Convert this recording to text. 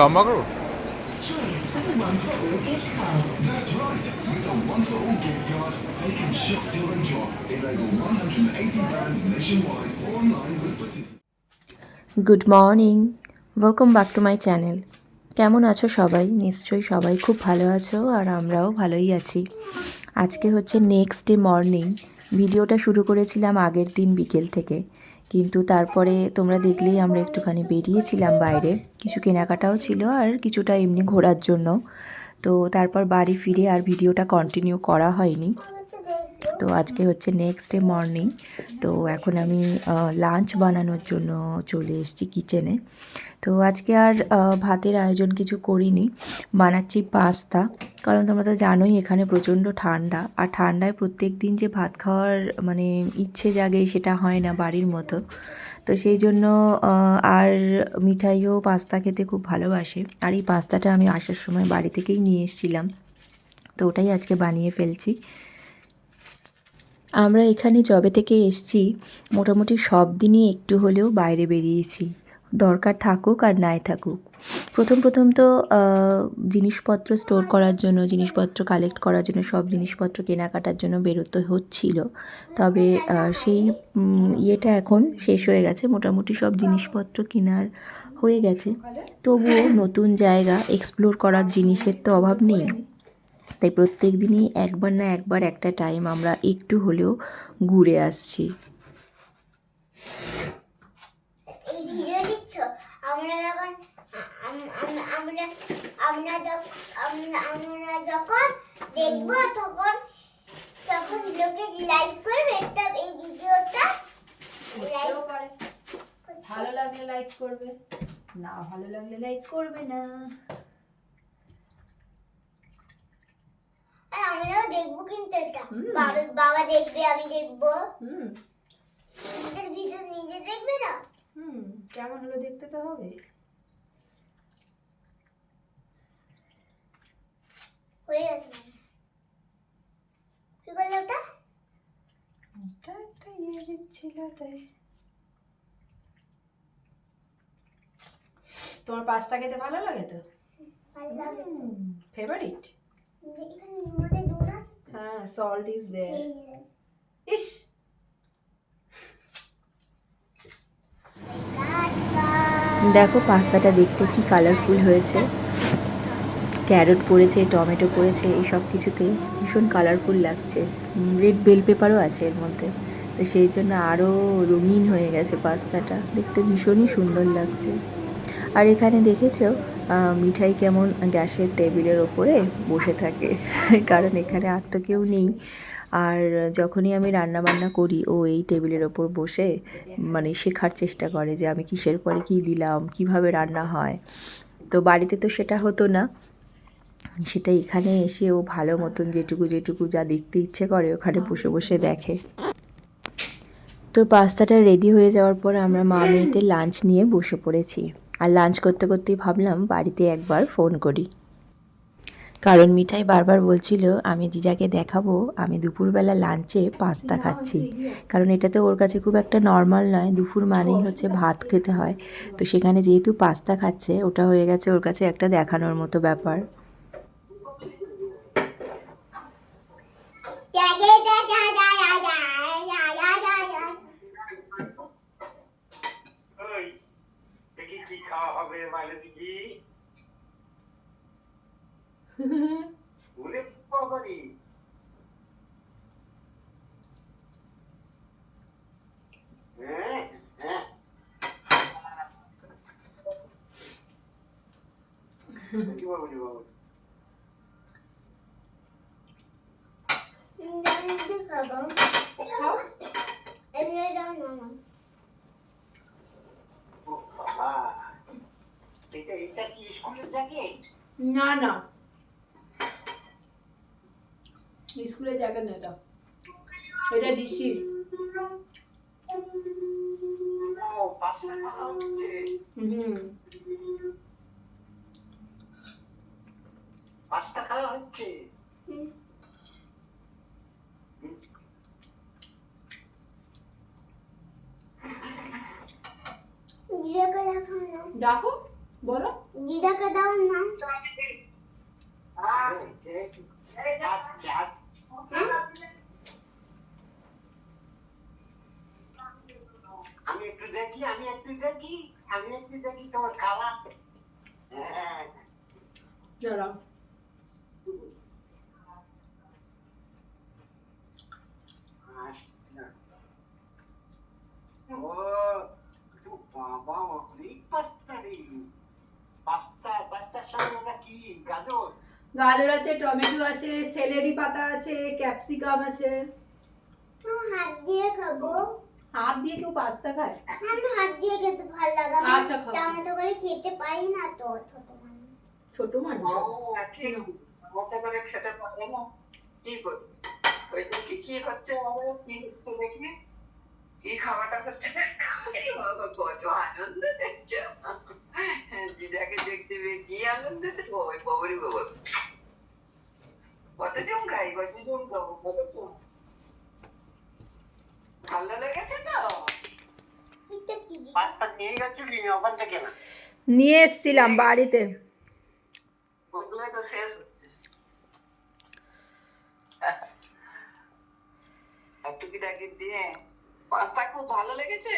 লম্বা করো। Choice of a one for all gift card. That's right. With a one for all gift card, they can shop till they drop in over 180 brands nationwide or online with participants. Good morning, welcome back to my channel. কেমন আছো সবাই? নিশ্চয়ই সবাই খুব ভালো আছো, আর আমরাও ভালোই আছি। আজকে হচ্ছে নেক্সট ডে মর্নিং। ভিডিওটা শুরু করেছিলাম আগের দিন বিকেল থেকে, কিন্তু তারপরে তোমরা দেখলেই আমরা একটুখানি বেরিয়েছিলাম বাইরে, কিছু কেনাকাটাও ছিল আর কিছুটা এমনি ঘোরার জন্য। তো তারপর বাড়ি ফিরে আর ভিডিওটা কন্টিনিউ করা হয়নি। তো আজকে হচ্ছে নেক্সট ডে মর্নিং। তো এখন আমি লাঞ্চ বানানোর জন্য চলে এসেছি কিচেনে। তো আজকে আর ভাতের আয়োজন কিছু করিনি, বানাচ্ছি পাস্তা। কারণ তোমরা তো জানোই এখানে প্রচণ্ড ঠান্ডা, আর ঠান্ডায় প্রত্যেক দিন যে ভাত খাওয়ার মানে ইচ্ছে জাগে সেটা হয় না বাড়ির মতো। তো সেই জন্য আর মিঠাইও পাস্তা খেতে খুব ভালোবাসে, আর এই পাস্তাটা আমি আসার সময় বাড়ি থেকেই নিয়ে এসেছিলাম। তো ওটাই আজকে বানিয়ে ফেলছি। আমরা এখানে যবে থেকে এসেছি মোটামুটি সব দিনই একটু হলেও বাইরে বেরিয়েছি, দরকার থাকুক আর নাই থাকুক। প্রথম তো জিনিসপত্র স্টোর করার জন্য, জিনিসপত্র কালেক্ট করার জন্য, সব জিনিসপত্র কেনাকাটার জন্য বেরোতে হচ্ছিল। তবে সেই ইয়েটা এখন শেষ হয়ে গেছে, মোটামুটি সব জিনিসপত্র কেনার হয়ে গেছে। তবুও নতুন জায়গা এক্সপ্লোর করার জিনিসের তো অভাব নেই। তাই প্রত্যেক দিনই একবার না একবার একটা টাইম আমরা একটু হলেও ঘুরে আসছি। এই ভিডিও দিচ্ছ আমরা যখন আমরা আমরা আমরা যখন দেখবো তখন তখন লোকে লাইক করবে এটা এই ভিডিওটা লাইক করে, ভালো লাগলে লাইক করবে, না ভালো লাগলে লাইক করবে না। আর আমরাও দেখবো, কিন্তু এটা বাবা দেখবে, আমি দেখবো। নিজের ভিডিও নিজে দেখবে না? কেমন হলো দেখতে তো হবে। হয়ে গেছে কি করলো ওটা? ওটা একটা ইয়ে দিচ্ছিল তাই। তোমার পাস্তা খেতে ভালো লাগে তো? ভালো লাগে। ফেভারিট? এখানে মধ্যে দুধ আছে। হ্যাঁ, সল্ট ইজ দেয়ার। ইস, দেখো পাস্তাটা দেখতে কি কালারফুল হয়েছে। ক্যারট পড়েছে, টমেটো পড়েছে, এই সব কিছুতে ভীষণ কালারফুল লাগছে। রেড বেল পেপারও আছে এর মধ্যে, তো সেই জন্য আরও রঙিন হয়ে গেছে পাস্তাটা, দেখতে ভীষণই সুন্দর লাগছে। আর এখানে দেখেছো মিঠাই কেমন গ্যাসের টেবিলের ওপরে বসে থাকে, কারণ এখানে আর তো কেউ নেই। আর যখনই আমি রান্না বান্না করি ও এই টেবিলের ওপর বসে মানে শেখার চেষ্টা করে যে আমি কিসের পরে কী দিলাম, কিভাবে রান্না হয়। তো বাড়িতে তো সেটা হতো না, সেটা এখানে এসে ও ভালো মতন যেটুকু যা দেখতে ইচ্ছে করে ওখানে বসে বসে দেখে। তো পাস্তাটা রেডি হয়ে যাওয়ার পর আমরা মা মেয়েতে লাঞ্চ নিয়ে বসে পড়েছি। আর লাঞ্চ করতে করতেই ভাবলাম বাড়িতে একবার ফোন করি, কারণ মিঠাই বারবার বলছিল আমি জিজাকে দেখাবো আমি দুপুরবেলা লাঞ্চে পাস্তা খাচ্ছি। কারণ এটা তো ওর কাছে খুব একটা নর্মাল নয়, দুপুর মানেই হচ্ছে ভাত খেতে হয়। তো সেখানে যেহেতু পাস্তা খাচ্ছে, ওটা হয়ে গেছে ওর কাছে একটা দেখানোর মতো ব্যাপার। কি খাওয়া হবে মাইলে দিদি? ওরে বাবারে, হ্যাঁ হ্যাঁ কি বলবো বাবু? এটা কি স্কুলের জ্যাকেট? না না, স্কুলের জ্যাকেট না, এটা ডিসির। ও পাঁচটা খাওয়া হচ্ছে। পাঁচটা খাওয়া হচ্ছে। দেখো বলো। দিদাকে দাও না। আচ্ছা আমি একটু দেখি তোমার খাওয়া। হ্যাঁ দাঁড়াও। ও বাবা অনেক পাস্তা রে। পাস্তার সঙ্গে ওটা কি গাজর? গাজর আছে, টমেটো আছে, সেলেরি পাতা আছে, ক্যাপসিকাম আছে। হাত দিয়ে খাবো। হাত দিয়ে কেউ পাস্তা খায়? আমি হাত দিয়ে খেতে ভালো লাগে। আমি আচ্ছা, খাও। চামচে করে খেতে পারি না তো, ছোট মানুষ। ছোট মানুষ। ঠিক মজা করে খেতে পারে না। কি করবি? ওই দেখি কি হচ্ছে, আমাদের কি হচ্ছে দেখি। কি খাওয়াটা হচ্ছে? বাবা কত আনন্দ দেখছো। দিদাকে দেখতে পেয়ে কি আনন্দ দেখো। ওই বাবুরি বাবা কতজন খাই, কতজন খাবো, কতজন। ভালো লেগেছে তো? এটা কি? পাঁচটা নিয়ে গেছিলি ওখান থেকে না? নিয়ে এসেছিলাম বাড়িতে। ওগুলোই তো শেষ হচ্ছে। একটু কি ডাকি দিয়ে পাস্তা খুব ভালো লেগেছে।